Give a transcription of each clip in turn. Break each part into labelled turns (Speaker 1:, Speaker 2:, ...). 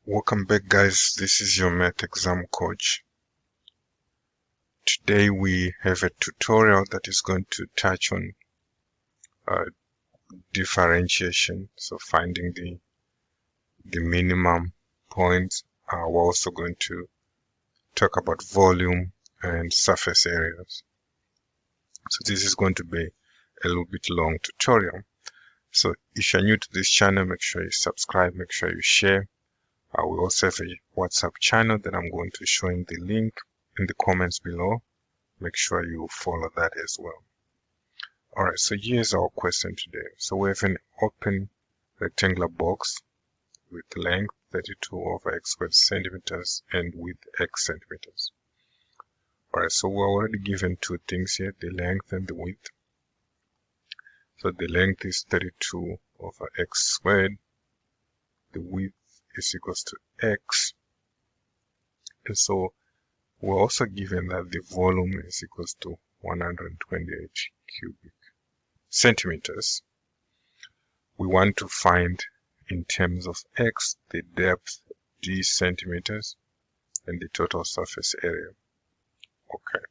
Speaker 1: Welcome back, guys. This is your math exam coach. Today we have a tutorial that is going to touch on differentiation, so finding the minimum points. We're also going to talk about volume and surface areas. So this is going to be a little bit long tutorial. So if you're new to this channel, make sure you subscribe, make sure you share. We also have a WhatsApp channel that I'm going to show in the link in the comments below. Make sure you follow that as well. Alright, so here's our question today. So we have an open rectangular box with length 32 over x squared centimeters and width x centimeters. Alright, so we're already given two things here, the length and the width. So the length is 32 over x squared. The width is equals to x. And so we're also given that the volume is equals to 128 cubic centimeters. We want to find in terms of x the depth d centimeters and the total surface area. Okay,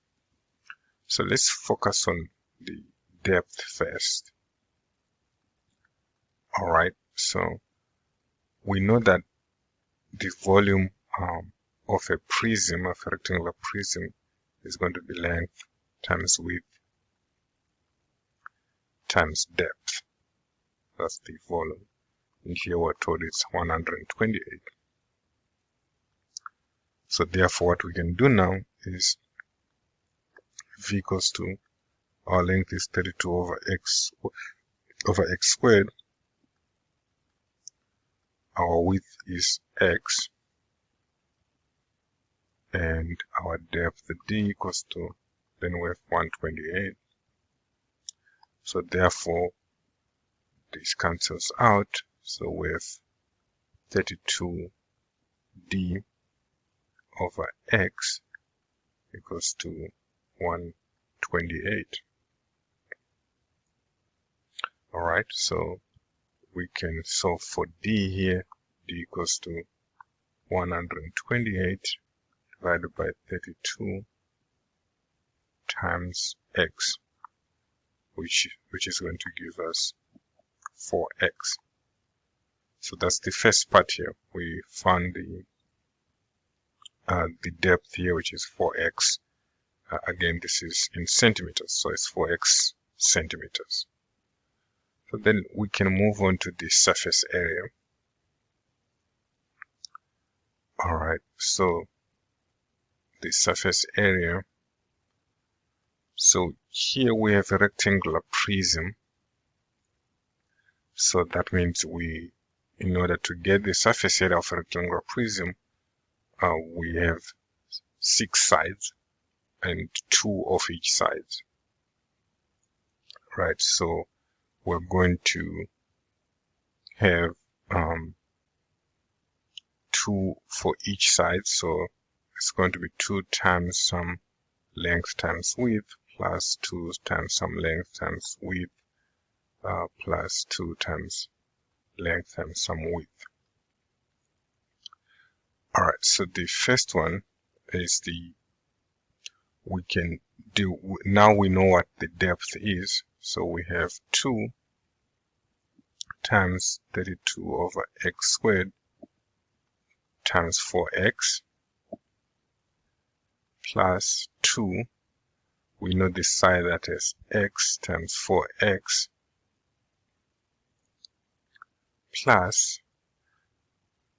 Speaker 1: so let's focus on the depth first. Alright, so we know that the volume of a prism, of a rectangular prism, is going to be length times width times depth. That's the volume. And here we're told it's 128. So therefore what we can do now is v equals to, our length is 32 over x squared. Our width is x. And our depth d equals to, then we have 128. So therefore this cancels out. So we have 32d over x equals to 128. Alright, so we can solve for d here. D equals to 128 divided by 32 times x, which is going to give us 4x. So that's the first part here. We found the depth here, which is 4x. Again, this is in centimeters, so it's 4x centimeters. So then we can move on to the surface area. Alright, so the surface area. So here we have a rectangular prism. So that means in order to get the surface area of a rectangular prism, we have 6 sides and 2 of each side. Right, so we're going to have 2 for each side. So it's going to be 2 times some length times width plus 2 times some length times width plus 2 times length times some width. Alright, so the first one is now we know what the depth is. So we have 2 times 32 over x squared times 4x plus 2. We know the side that is x times 4x plus,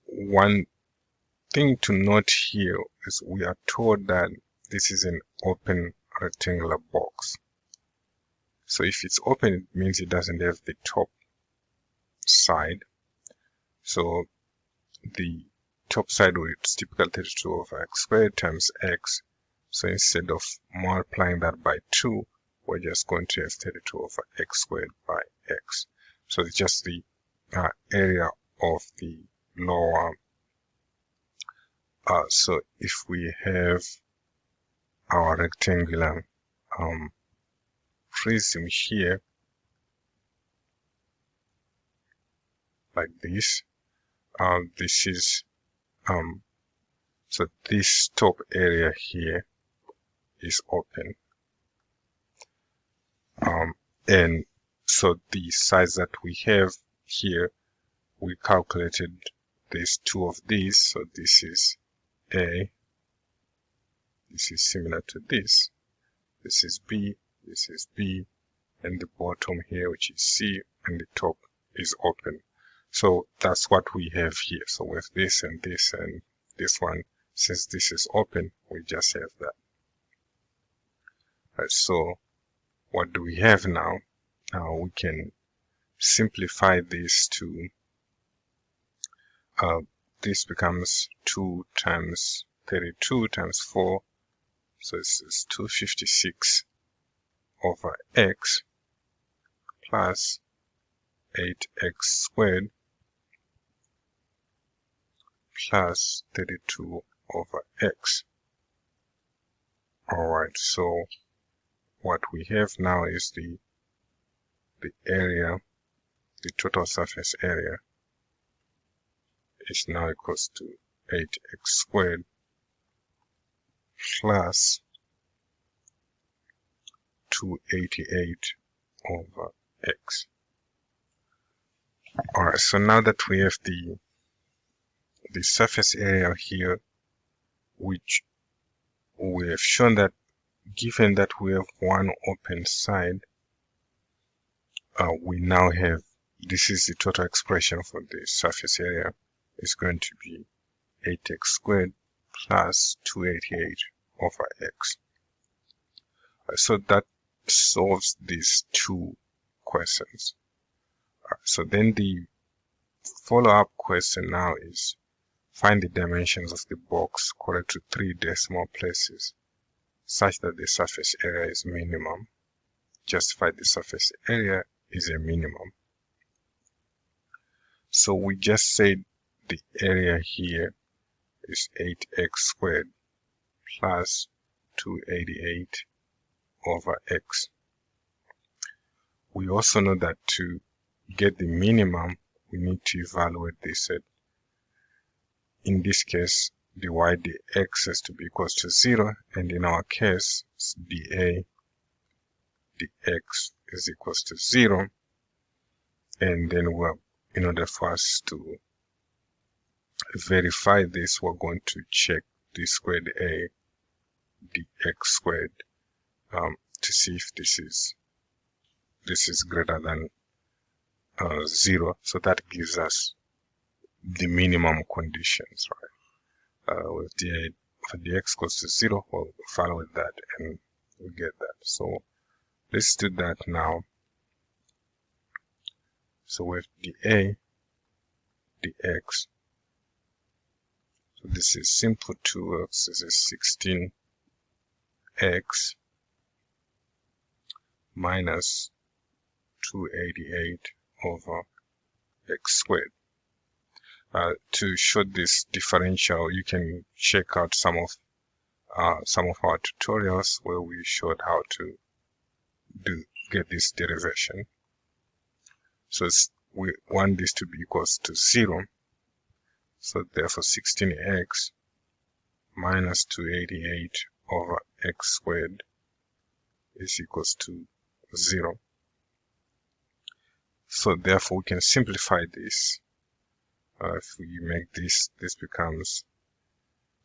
Speaker 1: one thing to note here is we are told that this is an open rectangular box. So if it's open, it means it doesn't have the top side. So the top side is typical 32 over x squared times x. So instead of multiplying that by 2, we're just going to have 32 over x squared by x. So it's just the area of the lower. So if we have our rectangular prism here, like this, this is So this top area here is open. And so the size that we have here, we calculated there's two of these. So this is A, this is similar to this. This is B, this is B, and the bottom here, which is C, and the top is open. So that's what we have here. So with this and this and this one, since this is open, we just have that. Right, so what do we have now? Now we can simplify this to this becomes 2 times 32 times 4, so this is 256 over x plus 8x squared plus 32 over x. Alright, so what we have now is the area, the total surface area is now equals to 8x squared plus 288 over x. Alright, so now that we have the surface area here, which we have shown that given that we have one open side, we now have, this is the total expression for the surface area, is going to be 8x squared plus 288 over x. So that solves these two questions. So then the follow-up question now is find the dimensions of the box correct to 3 decimal places such that the surface area is minimum. Justify the surface area is a minimum. So we just said the area here is 8x squared plus 288 over x. We also know that to get the minimum, we need to evaluate this at, in this case, the y dx has to be equals to 0, and in our case, dA dx is equals to 0, and then in order for us to verify this, we're going to check d squared a dx squared to see if this is greater than 0. So that gives us the minimum conditions, right? With dx goes to 0, we'll follow with that and we get that. So let's do that now. So with dA dx, so this is simple 2x, this is 16x minus 288 over x squared. To show this differential, you can check out some of our tutorials where we showed how to get this derivation. So we want this to be equals to 0. So therefore 16x minus 288 over x squared is equals to 0. So therefore we can simplify this. If we make this becomes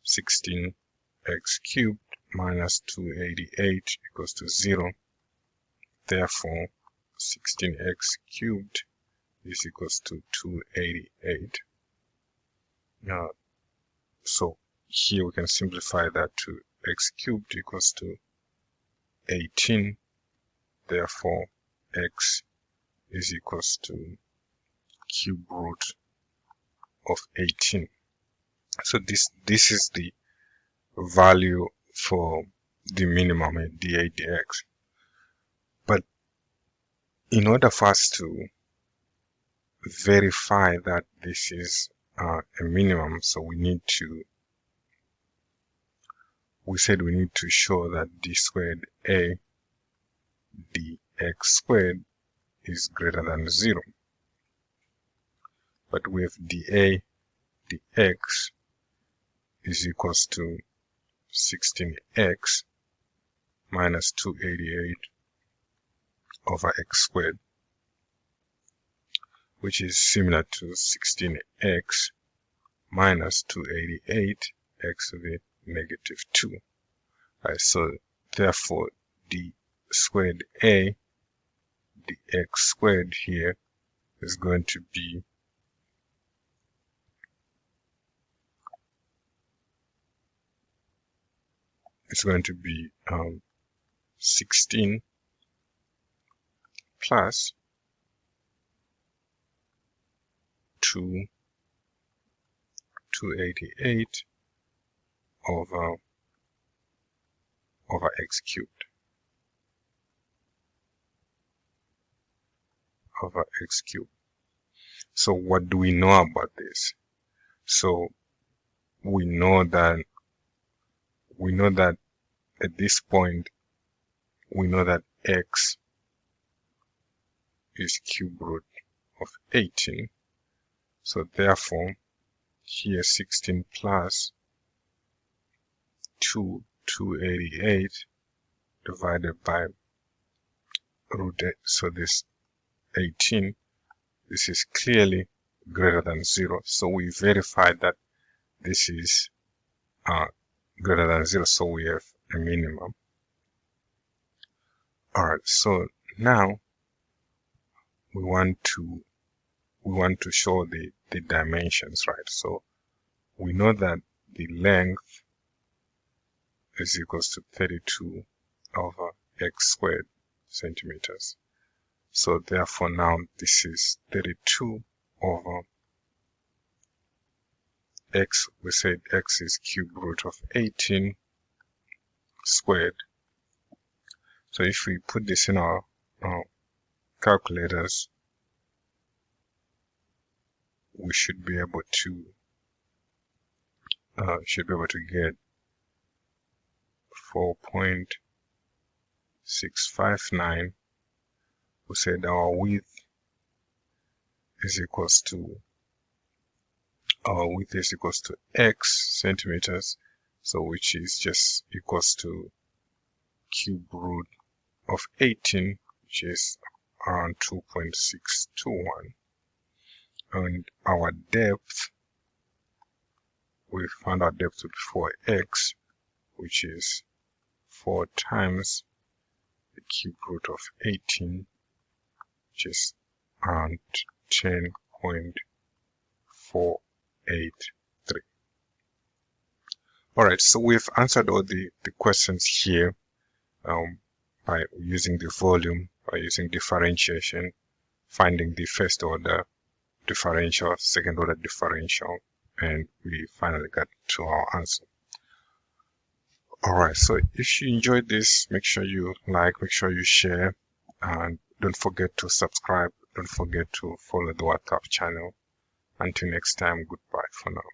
Speaker 1: 16x cubed minus 288 equals to 0. Therefore 16x cubed is equals to 288. So here we can simplify that to x cubed equals to 18. Therefore x is equals to cube root of 18. So this is the value for the minimum at dA dx. But in order for us to verify that this is a minimum, so we said we need to show that d squared a dx squared is greater than 0. But with dA dx, is equals to 16x minus 288 over x squared, which is similar to 16x minus 288 x to the negative 2. Right, so therefore the squared a, the x squared here, is going to be it's going to be 16 plus 288 over x cubed over x cubed. So what do we know about this? So we know that at this point we know that x is cube root of 18. So therefore here 16 plus 288 divided by root 8. So this 18, this is clearly greater than 0. So we verified that this is greater than 0. So we have a minimum. Alright, so now we want to show the dimensions, right? So we know that the length is equals to 32 over x squared centimeters. So therefore now this is 32 over x. We said x is cube root of 18 squared. So if we put this in our calculators, we should be able to get 4.659. We said our width is equals to x centimeters, so which is just equals to cube root of 18, which is around 2.621. And our depth, we found our depth to be 4x, which is 4 times the cube root of 18, which is around 10.483. Alright, so we've answered all the questions here by using the volume, by using differentiation, finding the first order differential, second order differential, and we finally got to our answer. Alright, so if you enjoyed this, make sure you like, make sure you share, and don't forget to subscribe, don't forget to follow the WhatsApp channel. Until next time, goodbye for now.